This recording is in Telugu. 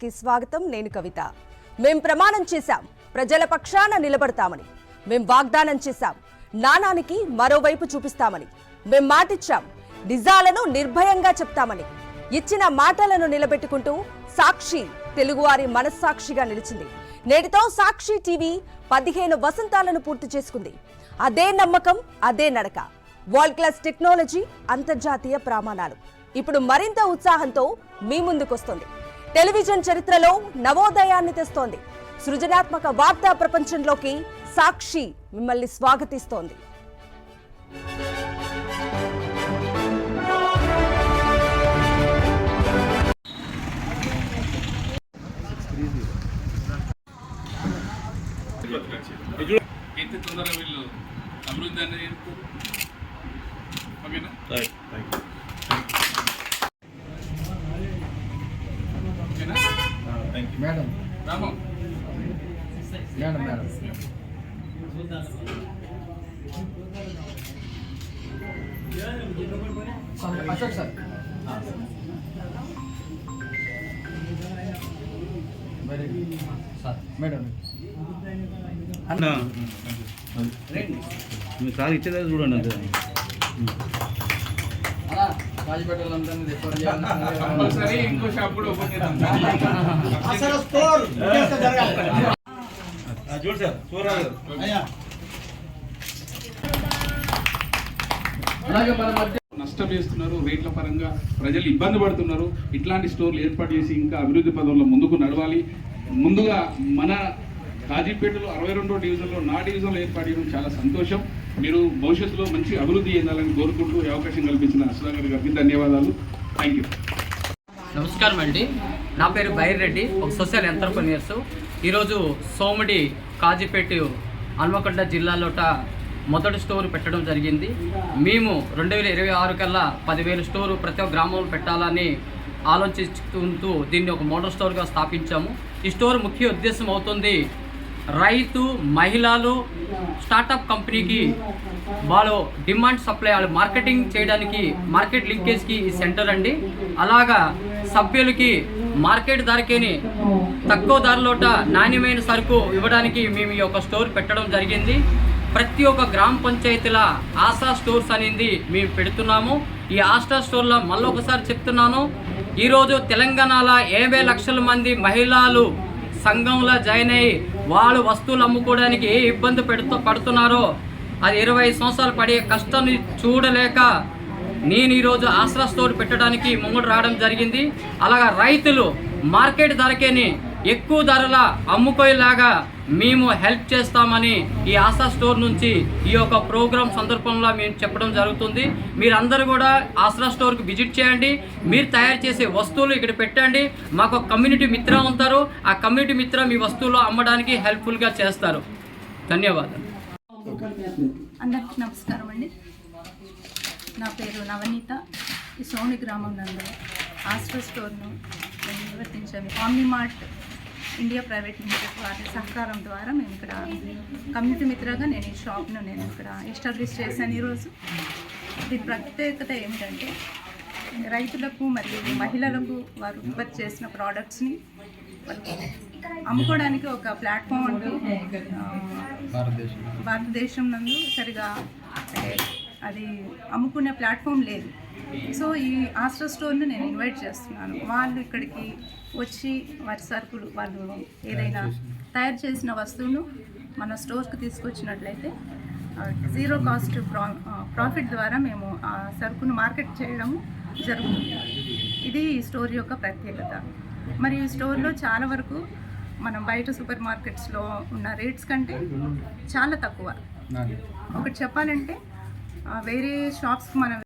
కి స్వాగతం. నేను కవిత. మేం ప్రమాణం చేశాం, ప్రజల పక్షాన నిలబడతామని. మేం వాగ్దానం చేశాం, నాణానికి మరోవైపు చూపిస్తామని. మేం మాటిచ్చాం, నిజాలను నిర్భయంగా చెప్తామని. ఇచ్చిన మాటలను నిలబెట్టుకుంటూ సాక్షి తెలుగువారి మనస్సాక్షిగా నిలిచింది. నేటితో సాక్షి టీవీ 15 వసంతాలను పూర్తి చేసుకుంది. అదే నమ్మకం, అదే నడక. వరల్డ్ క్లాస్ టెక్నాలజీ, అంతర్జాతీయ ప్రమాణాలు. ఇప్పుడు మరింత ఉత్సాహంతో మీ ముందుకొస్తుంది. టెలివిజన్ చరిత్రలో నవోదయాన్ని తెస్తోంది. సృజనాత్మక వార్తా ప్రపంచంలోకి సాక్షి మిమ్మల్ని స్వాగతిస్తోంది. Madam madam madam Ashok sir madam sir ఇచ్చేదా చూడండి అంతే. ఇంకో షాప్ కూడా ఓపెన్ చేద్దాం. చూడు సార్ చూడాలి. నష్టం చేస్తున్నారు, రేట్ల పరంగా ప్రజలు ఇబ్బంది పడుతున్నారు. ఇట్లాంటి స్టోర్లు ఏర్పాటు చేసి ఇంకా అభివృద్ధి పదంలో ముందుకు నడవాలి. ముందుగా మన కాజీపేటలో 62వ డివిజన్లో నా డివిజన్లో ఏర్పాటు చేయడం చాలా సంతోషం. మీరు భవిష్యత్తులో మంచి అభివృద్ధి చెందాలని కోరుకుంటూ ఈ అవకాశం కల్పించిన అశ్వగారి గారికి ధన్యవాదాలు. Thank you. నమస్కారం అండి. నా పేరు బైర్రెడ్డి, ఒక సోషల్ ఎంటర్ప్రెన్యూర్స్. ఈరోజు సోమిడి కాజీపేట హన్మకొండ జిల్లాలోట మొదటి స్టోర్ పెట్టడం జరిగింది. మేము 2026 కల్లా 10,000 స్టోరు ప్రతి ఒక్క గ్రామంలో పెట్టాలని ఆలోచిస్తుంటూ దీన్ని ఒక మోడల్ స్టోర్గా స్థాపించాము. ఈ స్టోర్ ముఖ్య ఉద్దేశం అవుతుంది రైతు, మహిళలు, స్టార్టప్ కంపెనీకి వాళ్ళు డిమాండ్ సప్లై వాళ్ళు మార్కెటింగ్ చేయడానికి, మార్కెట్ లింకేజ్కి ఈ సెంటర్ అండి. అలాగా సభ్యులకి మార్కెట్ ధరకేని తక్కువ ధరలోట నాణ్యమైన సరుకు ఇవ్వడానికి మేము ఈ యొక్క స్టోర్ పెట్టడం జరిగింది. ప్రతి ఒక్క గ్రామ పంచాయతీల ఆశా స్టోర్స్ అనేది మేము పెడుతున్నాము. ఈ ఆశా స్టోర్లో మళ్ళొకసారి చెప్తున్నాను, ఈరోజు తెలంగాణలో 80 లక్షల మంది మహిళలు సంఘంలో జాయిన్ అయ్యి వాళ్ళు వస్తువులు అమ్ముకోవడానికి ఏ ఇబ్బంది పడుతున్నారో అది 25 సంవత్సరాలు పడే కష్టాన్ని చూడలేక నేను ఈరోజు ఆసరా స్టోర్ పెట్టడానికి ముంగడు రావడం జరిగింది. అలాగా రైతులు మార్కెట్ ధరకేని ఎక్కువ ధరల అమ్ముకోయేలాగా మేము హెల్ప్ చేస్తామని ఈ ఆశా స్టోర్ నుంచి ఈ యొక్క ప్రోగ్రాం సందర్భంలో మేము చెప్పడం జరుగుతుంది. మీరందరూ కూడా ఆసరా స్టోర్కి విజిట్ చేయండి. మీరు తయారు చేసే వస్తువులు ఇక్కడ పెట్టండి. మాకు కమ్యూనిటీ మిత్ర ఉంటారు. ఆ కమ్యూనిటీ మిత్ర మీ వస్తువులు అమ్మడానికి హెల్ప్ఫుల్గా చేస్తారు. ధన్యవాదాలు. అందరికీ నమస్కారం అండి. నా పేరు నవనీత. ఈ సోని గ్రామం నందు ఆస్ట్రో స్టోర్ను మేము నిర్వర్తించాము. ఆమ్నిమార్ట్ ఇండియా ప్రైవేట్ లిమిటెడ్ వారి సహకారం ద్వారా మేము ఇక్కడ కమ్యూనిటీ మిత్రగా నేను ఈ షాప్ను ఇక్కడ ఎస్టాబ్లిష్ చేశాను. ఈరోజు దీని ప్రత్యేకత ఏమిటంటే రైతులకు మరియు మహిళలకు వారు ఉత్పత్తి చేసిన ప్రోడక్ట్స్ని అమ్ముకోవడానికి ఒక ప్లాట్ఫామ్ అంటూ భారతదేశం నందు సరిగా అది అమ్ముకునే ప్లాట్ఫామ్ లేదు. సో ఈ ఆస్ట్రో స్టోర్ని నేను ఇన్వైట్ చేస్తున్నాను. వాళ్ళు ఇక్కడికి వచ్చి వారి సరుకులు వాళ్ళు ఏదైనా తయారు చేసిన వస్తువును మన స్టోర్కి తీసుకొచ్చినట్లయితే 0 కాస్ట్ ప్రాఫిట్ ద్వారా మేము ఆ సరుకును మార్కెట్ చేయడం జరుగుతుంది. ఇది ఈ స్టోర్ యొక్క ప్రత్యేకత. మరి ఈ స్టోర్లో చాలా వరకు మనం బయట సూపర్ మార్కెట్స్లో ఉన్న రేట్స్ కంటే చాలా తక్కువ. ఒకటి చెప్పాలంటే వేరే షాప్స్కి మనం